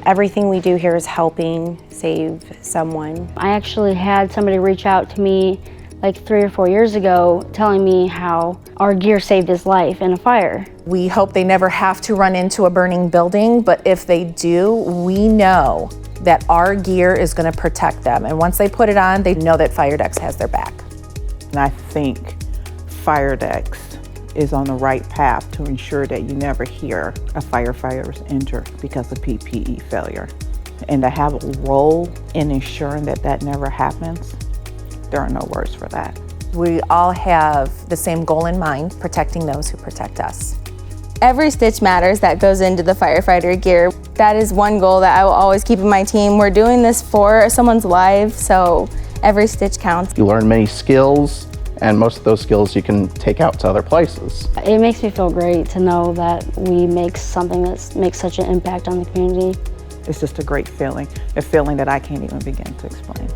Everything we do here is helping save someone. I actually had somebody reach out to me like 3 or 4 years ago telling me how our gear saved his life in a fire. We hope they never have to run into a burning building, but if they do, we know that our gear is going to protect them. And once they put it on, they know that Fire-Dex has their back. And I think Fire-Dex is on the right path to ensure that you never hear a firefighter's injured because of PPE failure. And to have a role in ensuring that that never happens, there are no words for that. We all have the same goal in mind, protecting those who protect us. Every stitch matters that goes into the firefighter gear. That is one goal that I will always keep in my team. We're doing this for someone's life, so every stitch counts. You learn many skills, and most of those skills you can take out to other places. It makes me feel great to know that we make something that makes such an impact on the community. It's just a great feeling, a feeling that I can't even begin to explain.